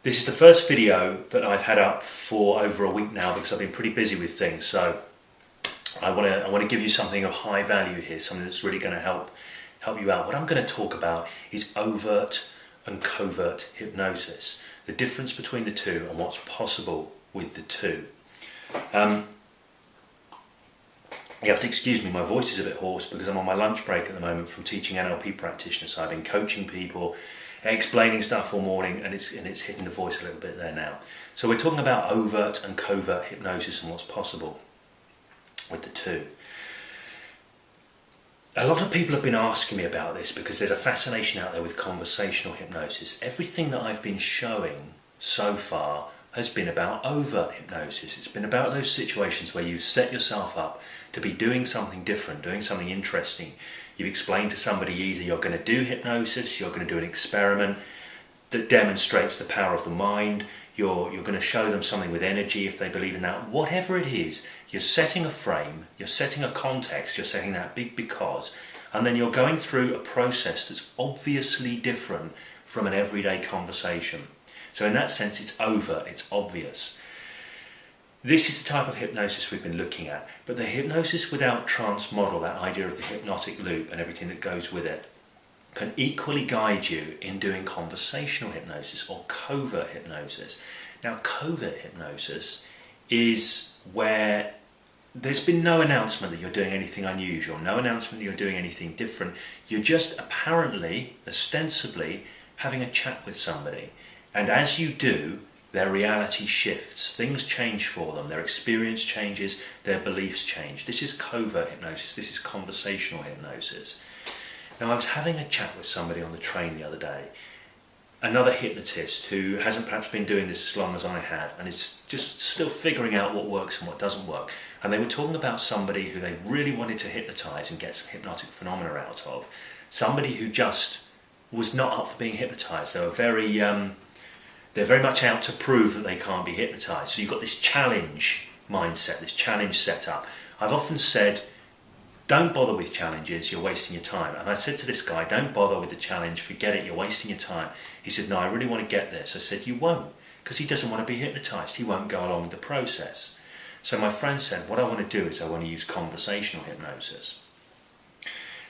This is the first video that I've had up for over a week now because I've been pretty busy with things. So I want to give you something of high value here, something that's really going to help you out. What I'm going to talk about is overt and covert hypnosis, the difference between the two and what's possible with the two. You have to excuse me, my voice is a bit hoarse because I'm on my lunch break at the moment from teaching NLP practitioners. So I've been coaching people, explaining stuff all morning, and it's hitting the voice a little bit there now. So we're talking about overt and covert hypnosis and what's possible with the two. A lot of people have been asking me about this because there's a fascination out there with conversational hypnosis. Everything that I've been showing so far has been about overt hypnosis. It's been about those situations where you set yourself up to be doing something different, doing something interesting. You've explained to somebody either you're going to do hypnosis, you're going to do an experiment that demonstrates the power of the mind, you're going to show them something with energy if they believe in that. Whatever it is, you're setting a frame, you're setting a context, you're setting that big because, and then you're going through a process that's obviously different from an everyday conversation. So in that sense, it's overt, it's obvious. This is the type of hypnosis we've been looking at, but the hypnosis without trance model, that idea of the hypnotic loop and everything that goes with it, can equally guide you in doing conversational hypnosis or covert hypnosis. Now, covert hypnosis is where there's been no announcement that you're doing anything unusual, no announcement that you're doing anything different. You're just apparently, ostensibly, having a chat with somebody. And as you do, their reality shifts, things change for them, their experience changes, their beliefs change. This is covert hypnosis, this is conversational hypnosis. Now, I was having a chat with somebody on the train the other day, another hypnotist who hasn't perhaps been doing this as long as I have and is just still figuring out what works and what doesn't work. And they were talking about somebody who they really wanted to hypnotise and get some hypnotic phenomena out of. Somebody who just was not up for being hypnotised. They were they're very much out to prove that they can't be hypnotised. So you've got this challenge mindset, this challenge set up. I've often said, don't bother with challenges, you're wasting your time. And I said to this guy, don't bother with the challenge, forget it, you're wasting your time. He said, no, I really want to get this. I said, you won't, because he doesn't want to be hypnotised. He won't go along with the process. So my friend said, what I want to do is I want to use conversational hypnosis.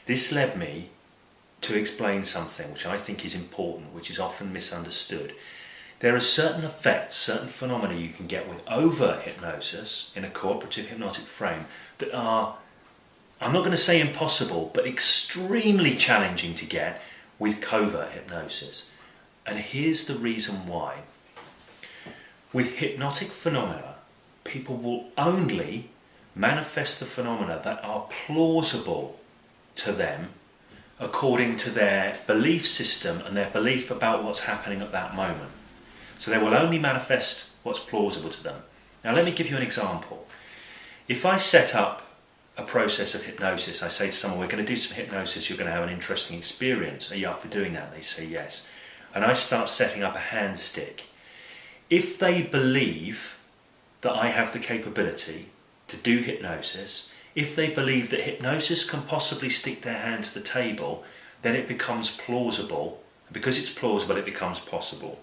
This led me to explain something which I think is important, which is often misunderstood. There are certain effects, certain phenomena you can get with overt hypnosis in a cooperative hypnotic frame that are, I'm not going to say impossible, but extremely challenging to get with covert hypnosis. And here's the reason why. With hypnotic phenomena, people will only manifest the phenomena that are plausible to them according to their belief system and their belief about what's happening at that moment. So they will only manifest what's plausible to them. Now let me give you an example. If I set up a process of hypnosis, I say to someone, we're going to do some hypnosis, you're going to have an interesting experience. Are you up for doing that? They say yes. And I start setting up a hand stick. If they believe that I have the capability to do hypnosis, if they believe that hypnosis can possibly stick their hand to the table, then it becomes plausible. Because it's plausible, it becomes possible.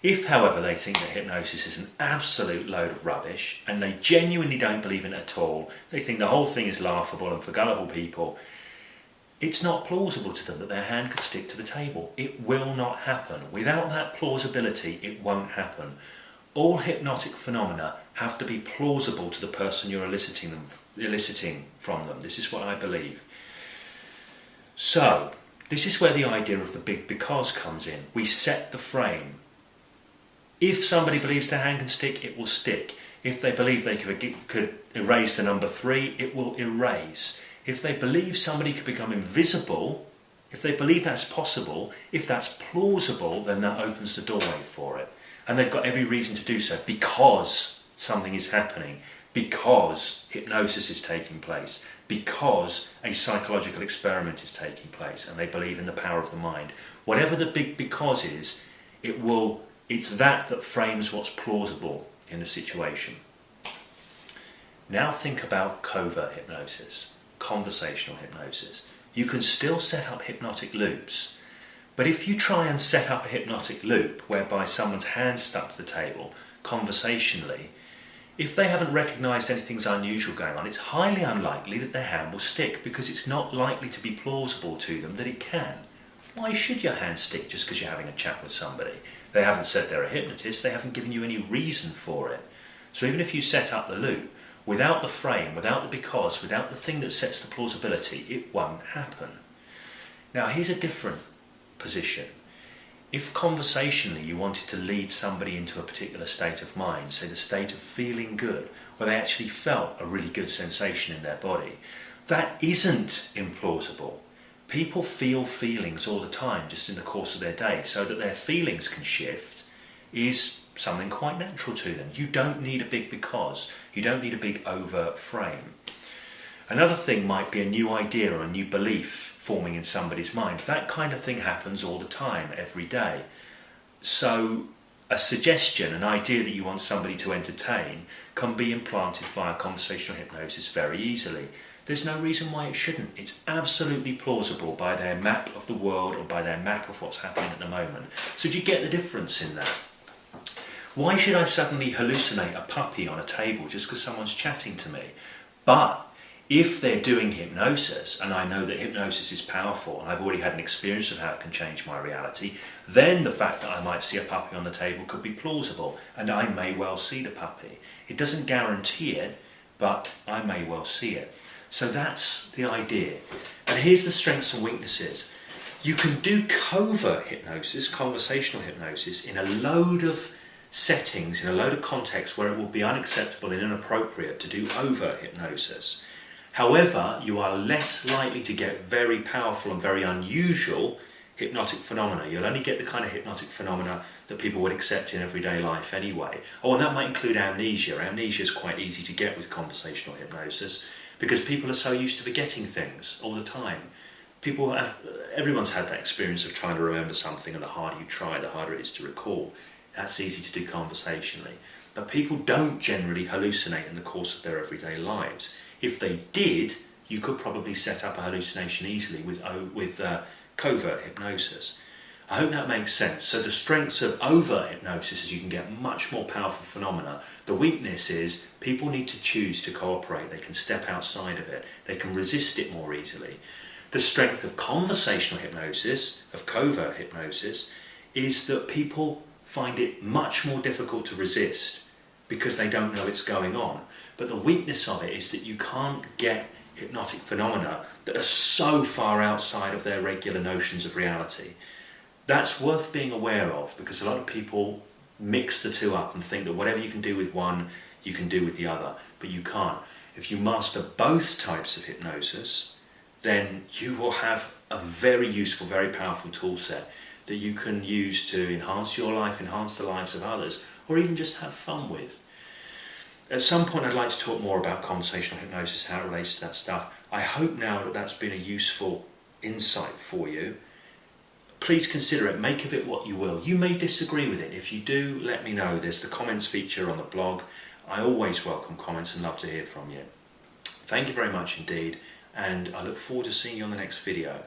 If, however, they think that hypnosis is an absolute load of rubbish and they genuinely don't believe in it at all, they think the whole thing is laughable and for gullible people, it's not plausible to them that their hand could stick to the table. It will not happen. Without that plausibility, it won't happen. All hypnotic phenomena have to be plausible to the person you're eliciting from them. This is what I believe. So, this is where the idea of the big because comes in. We set the frame. If somebody believes their hand can stick, it will stick. If they believe they could erase the number 3, it will erase. If they believe somebody could become invisible, if they believe that's possible, if that's plausible, then that opens the doorway for it. And they've got every reason to do so because something is happening, because hypnosis is taking place, because a psychological experiment is taking place, and they believe in the power of the mind. Whatever the big because is, it's that frames what's plausible in the situation. Now think about covert hypnosis, conversational hypnosis. You can still set up hypnotic loops, But if you try and set up a hypnotic loop whereby someone's hand's stuck to the table conversationally, if they haven't recognised anything's unusual going on, it's highly unlikely that their hand will stick, because it's not likely to be plausible to them that it can. Why should your hand stick just because you're having a chat with somebody? They haven't said they're a hypnotist, they haven't given you any reason for it. So even if you set up the loop, without the frame, without the because, without the thing that sets the plausibility, it won't happen. Now here's a different position. If conversationally you wanted to lead somebody into a particular state of mind, say the state of feeling good, where they actually felt a really good sensation in their body, that isn't implausible. People feel feelings all the time just in the course of their day, so that their feelings can shift is something quite natural to them. You don't need a big because, you don't need a big overt frame. Another thing might be a new idea or a new belief forming in somebody's mind. That kind of thing happens all the time, every day. So a suggestion, an idea that you want somebody to entertain, can be implanted via conversational hypnosis very easily. There's no reason why it shouldn't. It's absolutely plausible by their map of the world or by their map of what's happening at the moment. So do you get the difference in that? Why should I suddenly hallucinate a puppy on a table just because someone's chatting to me? But if they're doing hypnosis, and I know that hypnosis is powerful, and I've already had an experience of how it can change my reality, then the fact that I might see a puppy on the table could be plausible, and I may well see the puppy. It doesn't guarantee it, but I may well see it. So that's the idea. And here's the strengths and weaknesses. You can do covert hypnosis, conversational hypnosis, in a load of settings, in a load of contexts where it will be unacceptable and inappropriate to do overt hypnosis. However, you are less likely to get very powerful and very unusual hypnotic phenomena. You'll only get the kind of hypnotic phenomena that people would accept in everyday life anyway. Oh, and that might include amnesia. Amnesia is quite easy to get with conversational hypnosis because people are so used to forgetting things all the time. Everyone's had that experience of trying to remember something, and the harder you try, the harder it is to recall. That's easy to do conversationally. But people don't generally hallucinate in the course of their everyday lives. If they did, you could probably set up a hallucination easily with covert hypnosis. I hope that makes sense. So the strengths of overt hypnosis is you can get much more powerful phenomena. The weakness is people need to choose to cooperate. They can step outside of it. They can resist it more easily. The strength of conversational hypnosis, of covert hypnosis, is that people find it much more difficult to resist because they don't know it's going on. But the weakness of it is that you can't get hypnotic phenomena that are so far outside of their regular notions of reality. That's worth being aware of, because a lot of people mix the two up and think that whatever you can do with one, you can do with the other, but you can't. If you master both types of hypnosis, then you will have a very useful, very powerful tool set that you can use to enhance your life, enhance the lives of others, or even just have fun with. At some point I'd like to talk more about conversational hypnosis, how it relates to that stuff. I hope now that that's been a useful insight for you. Please consider it, make of it what you will. You may disagree with it. If you do, let me know. There's the comments feature on the blog. I always welcome comments and love to hear from you. Thank you very much indeed, and I look forward to seeing you on the next video.